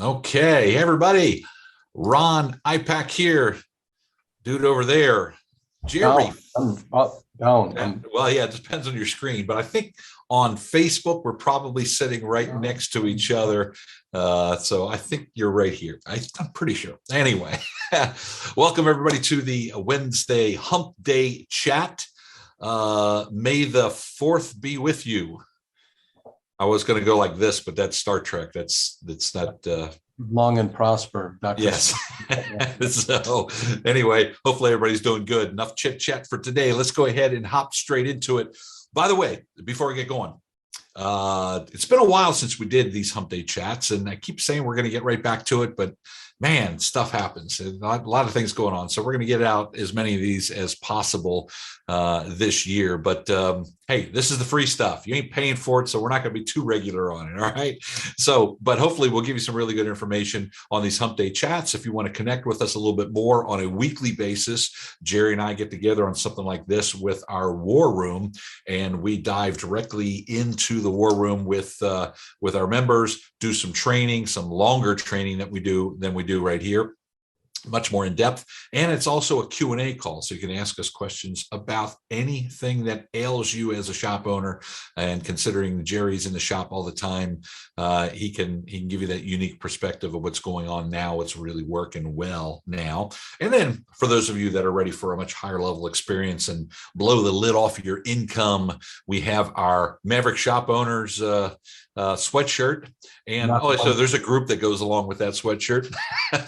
Okay, hey everybody. Ron Ipach here, dude over there. Jerry. Down. I'm up, down. Well, yeah, it depends on your screen, but I think on Facebook we're probably sitting right next to each other. So I think you're right here. I'm pretty sure. Anyway, welcome everybody to the Wednesday Hump Day chat. May the 4th be with you. I was going to go like this, but that's Star Trek. That's not. Long and prosper, Dr. Yes. So anyway, hopefully everybody's doing good. Enough chit chat for today. Let's go ahead and hop straight into it. By the way, before we get going, it's been a while since we did these Hump Day chats, and I keep saying we're going to get right back to it, but man, stuff happens. A lot of things going on. So we're going to get out as many of these as possible this year. But hey, this is the free stuff. You ain't paying for it, so we're not going to be too regular on it. All right. So, but hopefully we'll give you some really good information on these Hump Day chats. If you want to connect with us a little bit more on a weekly basis, Jerry and I get together on something like this with our war room, and we dive directly into the war room with our members, do some training, some longer training than we do right here, much more in depth. And it's also a Q&A call, so you can ask us questions about anything that ails you as a shop owner. And considering Jerry's in the shop all the time, he can give you that unique perspective of what's going on now, what's really working well now. And then for those of you that are ready for a much higher level experience and blow the lid off your income, we have our Maverick Shop Owners sweatshirt. And so there's a group that goes along with that sweatshirt.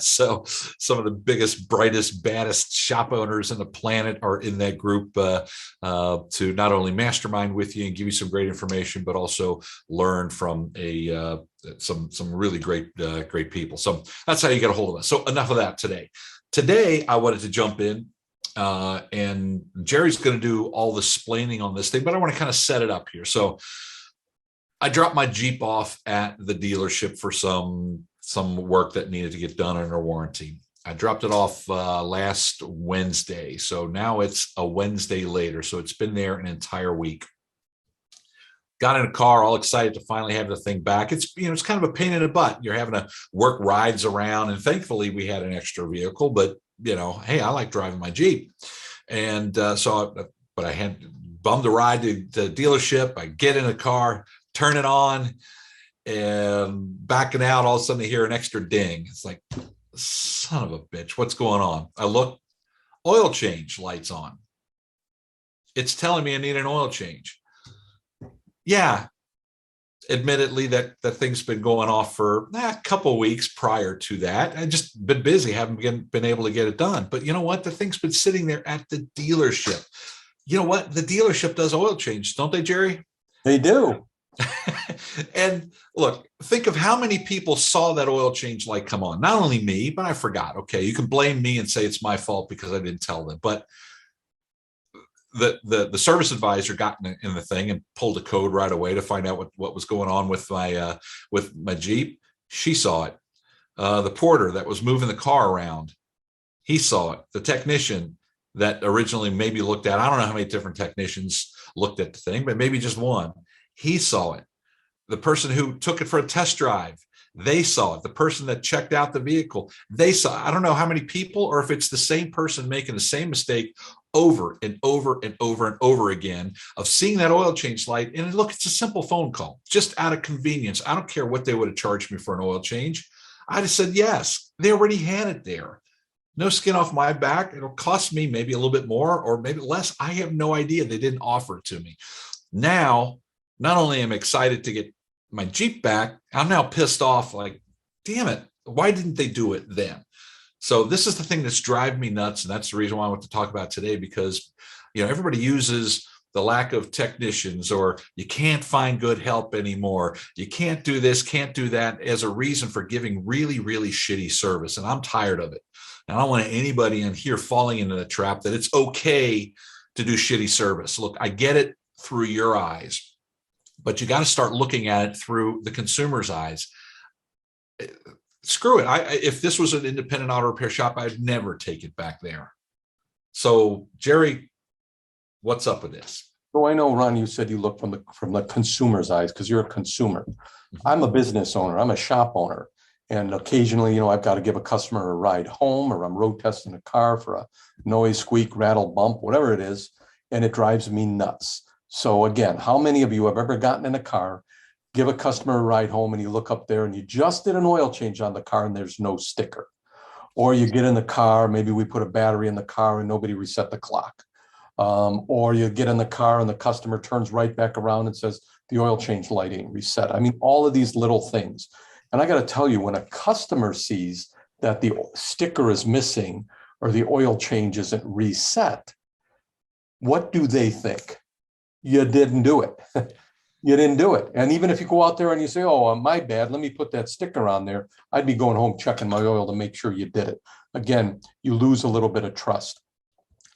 So some of the biggest, brightest, baddest shop owners on the planet are in that group to not only mastermind with you and give you some great information, but also learn from some really great people. So that's how you get a hold of us. So enough of that today. Today, I wanted to jump in. And Jerry's going to do all the splaining on this thing, but I want to kind of set it up here. So I dropped my Jeep off at the dealership for some work that needed to get done under warranty. I dropped it off last Wednesday. So now it's a Wednesday later. So it's been there an entire week. Got in a car, all excited to finally have the thing back. It's kind of a pain in the butt. You're having to work rides around, and thankfully we had an extra vehicle. But hey, I like driving my Jeep, and but I had bummed a ride to the dealership. I get in the car, turn it on, and backing out, all of a sudden I hear an extra ding. It's like, son of a bitch, what's going on? I look, oil change lights on. It's telling me I need an oil change. Yeah, admittedly that thing's been going off for a couple of weeks prior to that. I just been busy, haven't been able to get it done. But you know what? The thing's been sitting there at the dealership. You know what? The dealership does oil change, don't they, Jerry? They do. And look, think of how many people saw that oil change light come on. Not only me, but I forgot. Okay, you can blame me and say it's my fault because I didn't tell them. But the service advisor got in the thing and pulled a code right away to find out what was going on with my Jeep. She saw it. The porter that was moving the car around, he saw it. The technician that originally maybe looked at, I don't know how many different technicians looked at the thing, but maybe just one. He saw it. The person who took it for a test drive, they saw it. The person that checked out the vehicle, they saw it. I don't know how many people, or if it's the same person making the same mistake over and over and over and over again of seeing that oil change light. And look, it's a simple phone call, just out of convenience. I don't care what they would have charged me for an oil change. I just said, yes, they already had it there. No skin off my back. It'll cost me maybe a little bit more or maybe less. I have no idea. They didn't offer it to me. Now, not only am I excited to get my Jeep back, I'm now pissed off, like, damn it, why didn't they do it then? So this is the thing that's driving me nuts, and that's the reason why I want to talk about today, because everybody uses the lack of technicians, or you can't find good help anymore, you can't do this, can't do that, as a reason for giving really, really shitty service. And I'm tired of it. And I don't want anybody in here falling into the trap that it's okay to do shitty service. Look, I get it through your eyes, but you got to start looking at it through the consumer's eyes. Screw it. If this was an independent auto repair shop, I'd never take it back there. So, Jerry, what's up with this? So I know, Ron, you said you look from the consumer's eyes because you're a consumer. I'm a business owner. I'm a shop owner. And occasionally, I've got to give a customer a ride home, or I'm road testing a car for a noise, squeak, rattle, bump, whatever it is. And it drives me nuts. So again, how many of you have ever gotten in a car, give a customer a ride home, and you look up there and you just did an oil change on the car and there's no sticker? Or you get in the car, maybe we put a battery in the car and nobody reset the clock. Or you get in the car and the customer turns right back around and says, the oil change light ain't reset. I mean, all of these little things. And I got to tell you, when a customer sees that the sticker is missing or the oil change isn't reset, what do they think? You didn't do it. You didn't do it. And even if you go out there and you say, oh, my bad, let me put that sticker on there, I'd be going home checking my oil to make sure you did it. Again, you lose a little bit of trust.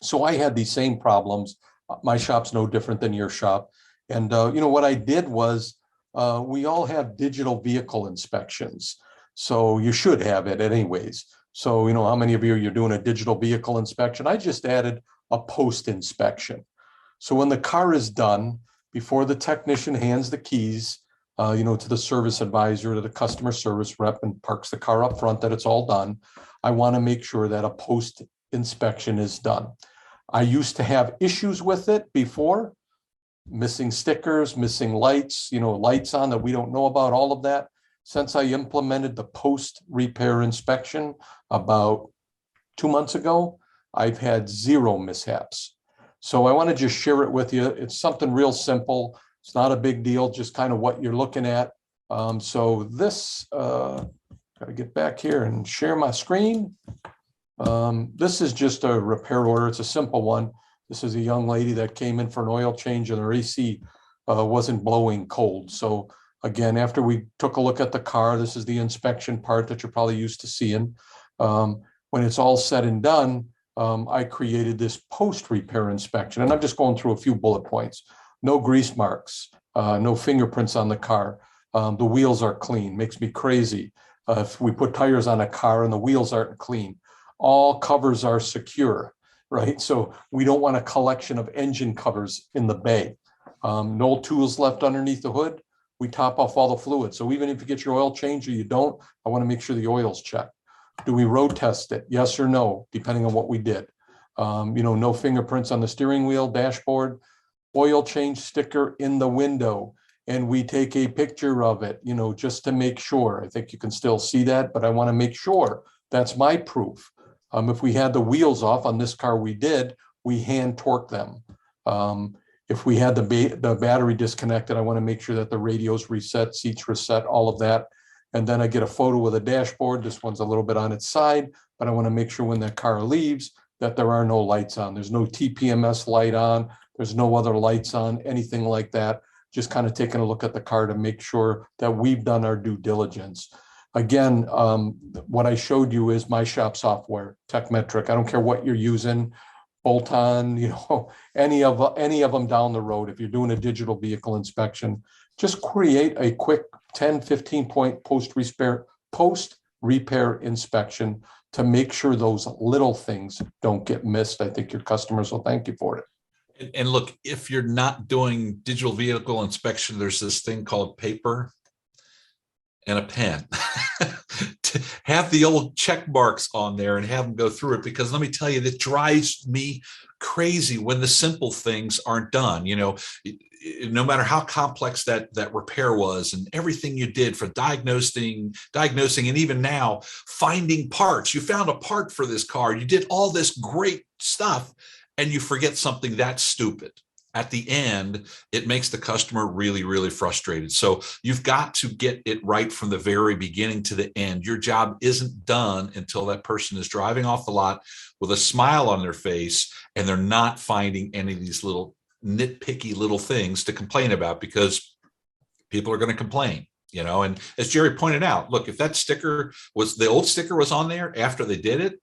So I had these same problems. My shop's no different than your shop. And what I did was, we all have digital vehicle inspections. So you should have it anyways. So, how many of you are doing a digital vehicle inspection? I just added a post inspection. So when the car is done, before the technician hands the keys, to the service advisor, to the customer service rep, and parks the car up front, that it's all done, I want to make sure that a post inspection is done. I used to have issues with it before. Missing stickers, missing lights, lights on that we don't know about, all of that. Since I implemented the post repair inspection about 2 months ago, I've had zero mishaps. So I want to just share it with you. It's something real simple. It's not a big deal, just kind of what you're looking at. So this, got to get back here and share my screen. This is just a repair order. It's a simple one. This is a young lady that came in for an oil change and her AC wasn't blowing cold. So again, after we took a look at the car, this is the inspection part that you're probably used to seeing. When it's all said and done, I created this post-repair inspection, and I'm just going through a few bullet points. No grease marks, no fingerprints on the car. The wheels are clean, makes me crazy. If we put tires on a car and the wheels aren't clean, all covers are secure. Right? So we don't want a collection of engine covers in the bay. No tools left underneath the hood. We top off all the fluid. So even if you get your oil changed or you don't, I want to make sure the oil's checked. Do we road test it? Yes or no, depending on what we did. No fingerprints on the steering wheel, dashboard, oil change sticker in the window. And we take a picture of it, just to make sure. I think you can still see that, but I want to make sure that's my proof. If we had the wheels off on this car, we hand torque them. If we had the battery disconnected, I want to make sure that the radio's reset, seats reset, all of that. And then I get a photo of the dashboard. This one's a little bit on its side, but I want to make sure when that car leaves that there are no lights on. There's no TPMS light on. There's no other lights on, anything like that. Just kind of taking a look at the car to make sure that we've done our due diligence. Again, what I showed you is my shop software, TechMetric. I don't care what you're using, bolt-on, any of them down the road. If you're doing a digital vehicle inspection, just create a quick 10, 15 point post-repair inspection to make sure those little things don't get missed. I think your customers will thank you for it. And look, if you're not doing digital vehicle inspection, there's this thing called paper and a pen. To have the old check marks on there and have them go through it, because let me tell you, that drives me crazy when the simple things aren't done. No matter how complex that repair was and everything you did for diagnosing, and even now finding parts. You found a part for this car. You did all this great stuff, and you forget something that stupid. At the end, it makes the customer really, really frustrated. So you've got to get it right from the very beginning to the end. Your job isn't done until that person is driving off the lot with a smile on their face and they're not finding any of these little nitpicky little things to complain about, because people are going to complain. And as Gerry pointed out, look, if that sticker was, the old sticker was on there after they did it,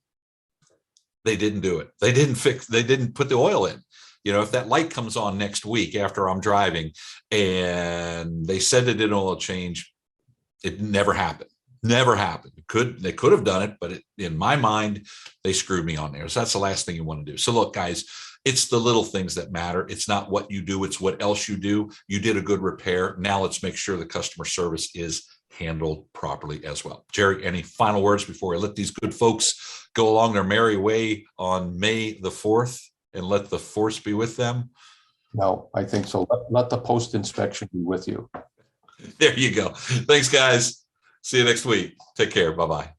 they didn't do it. They didn't put the oil in. If that light comes on next week after I'm driving and they said they did an oil change, it never happened. Never happened. They could have done it, but in my mind, they screwed me on there. So that's the last thing you want to do. So look, guys, it's the little things that matter. It's not what you do, it's what else you do. You did a good repair. Now let's make sure the customer service is handled properly as well. Gerry, any final words before I let these good folks go along their merry way on May the 4th and let the force be with them? No, I think so. Let the post inspection be with you. There you go. Thanks, guys. See you next week. Take care. Bye-bye.